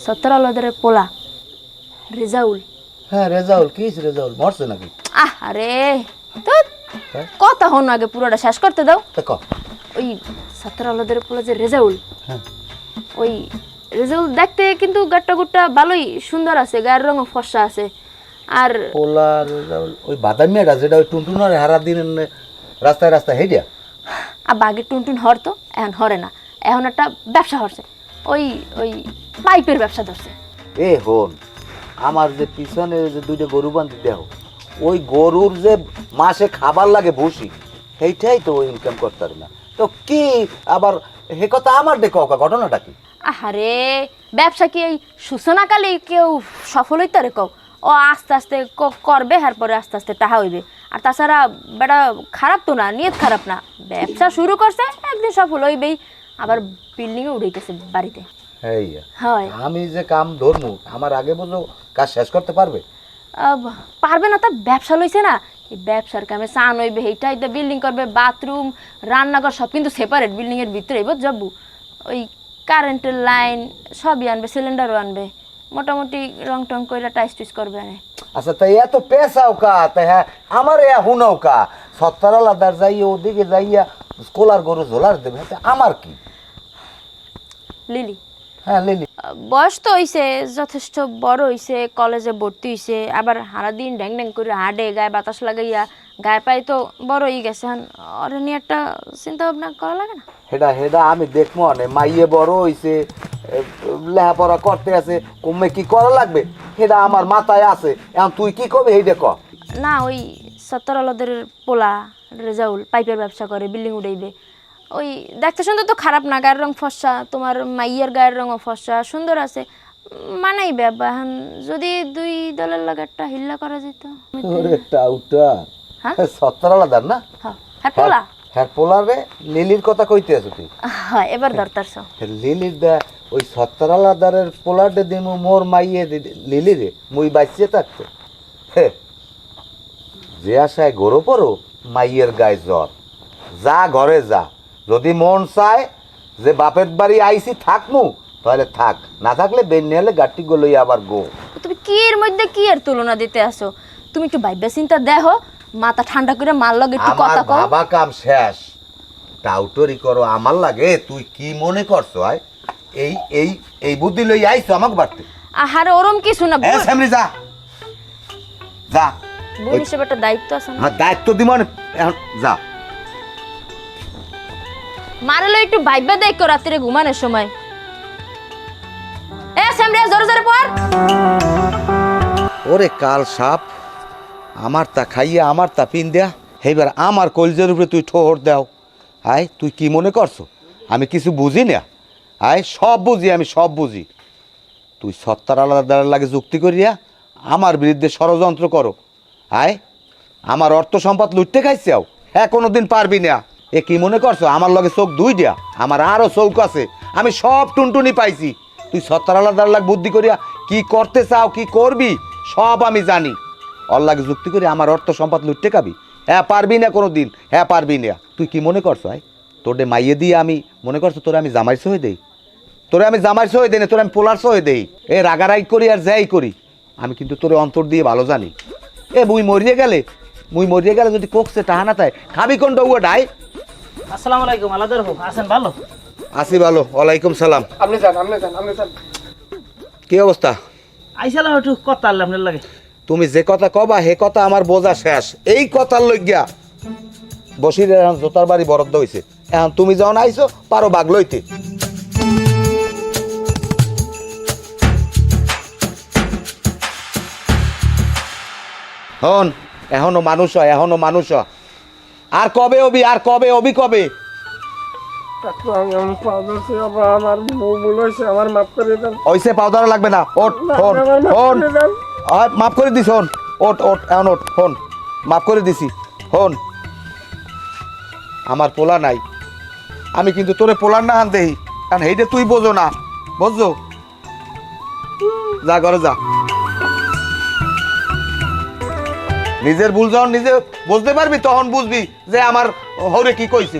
17 আলাদারের পোলা রেজাউল। হ্যাঁ রেজাউল, কি রেজাউল মরছে নাকি? আরে তো কথা হন আগে পুরোটা শেষ করতে দাও। ওই 17 আলাদারের পোলা যে রেজাউল, হ্যাঁ ওই রেজাউল দেখতে কিন্তু গাট্টা গুট্টা ভালোই সুন্দর আছে, গায়ের রঙও ফর্সা আছে। আর পোলা রেজাউল ওই বাদামিয়াটা যেটা ওই টুনটুনারে হারা দিন রাস্তায় রাস্তায় হেডিয়া বাঘের টুনটুন হর তো এখন হরে না, এখন একটা ব্যবসা হরছে, ওই ওই পাইপের ব্যবসা ধরছে। এ হন, আমার যে পিছনে যে দুইটা গরু বান্ধি দেহ, ওই গরুর যে মাসে খাবার লাগে ভুসি, সেইটাই তো ইনকাম করতে পারে না। তো কি আবার হে কথা আমার দেখো, ঘটনাটা কি? আহারে ব্যবসা কি এই সূচনাকালে কেউ সফল হইতে রে কও? ও আস্তে আস্তে করবে, এরপরে আস্তে আস্তে টাকা হইবে। আর তাছাড়া বেটা খারাপ তো না, নিয়ত খারাপ না, ব্যবসা শুরু করছে একদিন সফল হইবেই। আবার বিল্ডিংয়ে উঠাইতেছে বাড়িতে। হয় আমি যে কাম ধরমু আমার আগে বললো কাজ শেষ করতে পারবে? পারবে না, তা ব্যবসা লইছে না, এই ব্যবসার কামে চান হইবে, এইটাই তো বিল্ডিং করবে, বাথরুম রান্নাঘর সব কিন্তু সেপারেট বিল্ডিংয়ের ভিতরে যাবো। ওই কারেন্টের লাইন সবই আনবে, সিলিন্ডারও আনবে, মোটামুটি রং টং করে টাইস টুইস করবে। আচ্ছা তাই এত পেশাও কা, তাই হ্যাঁ আমার এ হুনাও কা, 17 আলাদার যাইয়া ওদিকে যাইয়া স্কোলার গরু ঝোলার দেবে, আমার কি? লিলি, হ্যাঁ লিলি বয়স তো হইছে, যথেষ্ট বড় হইছে, কলেজে ভর্তি হইছে, আবার সারাদিন ড্যাং ড্যাং করে হাঁটে, গায়ে বাতাস লাগাইয়া, গায়ে পায়ে তো বড় হয়ে গেছে। ওরে নিয়ে একটা চিন্তা ভাবনা করা লাগে না? হেডা হেডা আমি দেখবো অনেক মাইয়ে বড় হইছে, লেখাপড়া করতে আছে, কমে কি করা লাগবে সেটা আমার মাথায় আছে। এখন তুই কি করবি এইটা ক না। ওই 17 আলাদের পোলা রেজাউল পাইপের ব্যবসা করে, বিল্ডিং উঠাইবে। ওই দেখতে সুন্দর তো খারাপ না, গায়ের রং ফর্সা, তোমার মাইয়ের গায়ের রঙও ফর্সা, সুন্দর আছে, মানাইবে। এখন যদি দুই দলের লগে একটা হিল্লা করা যেত। ওরে টাউটা, 17 আলাদার না? হ্যাঁ পোলা, হ্যাঁ পোলা রে লিলির কথা কইতে আছো তুই? হ্যাঁ এবার দরতারছ লিলির দা ওই 17 আলাদারের পোলাটে দিমু মোর মাইয়ে লিলি রে মুই বাঁচিয়ে থাকতো। যে আশায় গরো পড়ো মাইয়ের গায়ে জ্বর, যা ঘরে যা, যদি মন চায় যে বাপের বাড়ি আইসি থাকমু তাহলে থাক, না থাকলে বেন্নি হলে গাটি গলই আবার গো। তুমি কি এর মধ্যে কি এর তুলনা দিতে আসো? তুমি একটু ভাইবা চিন্তা দেখো, মাথা ঠান্ডা করে মার লগে একটু কথা কও। বাবা কাম শেষ, টাউটরি করো আমার লাগে। তুই কি মনে করছো আয় এই এই এই বুদ্ধি লই আইছো আমাকে বাড়তে? আহারে ওরম কিছু না, এ সামনে যা যা, বোন হিসেবে একটা দায়িত্ব আছে না? হ্যাঁ দায়িত্ব দিব না, এখন যা। মারলো একটু ভাইবা দেখো রাত্রে ঘুমানোর সময়। এ সামনে জোরে জোরে পড়। ওরে কাল সাপ, আমার তা খাইয়া আমার তা পিন দেয়া, এইবার আমার কলজের উপরে তুই ঠোঁট দাও। আয় তুই কি মনে করছো আমি কিছু বুঝি না? আয় সব বুঝি, আমি সব বুঝি। তুই 17 আলাদার লাগে যুক্তি করিয়া আমার বিরুদ্ধে ষড়যন্ত্র করো। আয় আমার অর্থ সম্পদ লুটতে খাইছাও, হ্যাঁ কোনোদিন পারবি না। এ কি মনে করছো আমার লগে চোখ দুই দিয়া? আমার আরও চৌক আছে, আমি সব টুনটুনি পাইছি। তুই 17 আলাদার লাগ বুদ্ধি করিয়া কি করতে চাও, কি করবি সব আমি জানি। ওর লাগে যুক্তি করি আমার অর্থ সম্পদ লুটতে খাবি? হ্যাঁ পারবি না কোনো দিন, হ্যাঁ পারবি না। তুই কি মনে করছো আয় তোরে মাইয়ে দিয়ে আমি মনে করছো তোরে আমি জামাই সহে দেই? তোরে আমি জামাই সহে দেই না, তোরে আমি পোলার সহে দেই। এ রাগারাগ করি আর যাই করি, আমি কিন্তু তোরে অন্তর দিয়ে ভালো জানি। এ মুই মরিয়ে গেলে যদি কোকসে টাহানা তাই খাবি কোন ডৌয়া ডাই? আসসালামু আলাইকুম আলাদার হো, আছেন ভালো? আসি ভালো, ওয়ালাইকুম সালাম। আপনি যান। কি অবস্থা? আইসালাম একটু কথা আল্লাহ আপনার লাগে। তুমি যে কথা কবা হে কথা আমার বোঝা শেষ। এই কথার লইগিয়া বসিরের এখন জোতার বাড়ি বরাদ্দ হয়েছে। এখন তুমি যখন আইছো পারো বাঘ লইতে। হন এখনো মানুষ হয়, এখনো মানুষ হয়। আর কবে অবি, আর কবে অবি, কবে? ওইসে পাউডার লাগবে না, ওট ফোন ফোন মাফ করে দিস। হন ওট ওট এখন ওট ফোন মাফ করে দিছি। হন আমার পোলা নাই, আমি কিন্তু তোরে পোলার না হান দেই, কারণ এইটা তুই বোঝো না, বুঝছো? যা ঘরে যা। নিজের ভুল যখন নিজে বুঝতে পারবি তখন বুঝবি যে আমার হরে কি কইছে।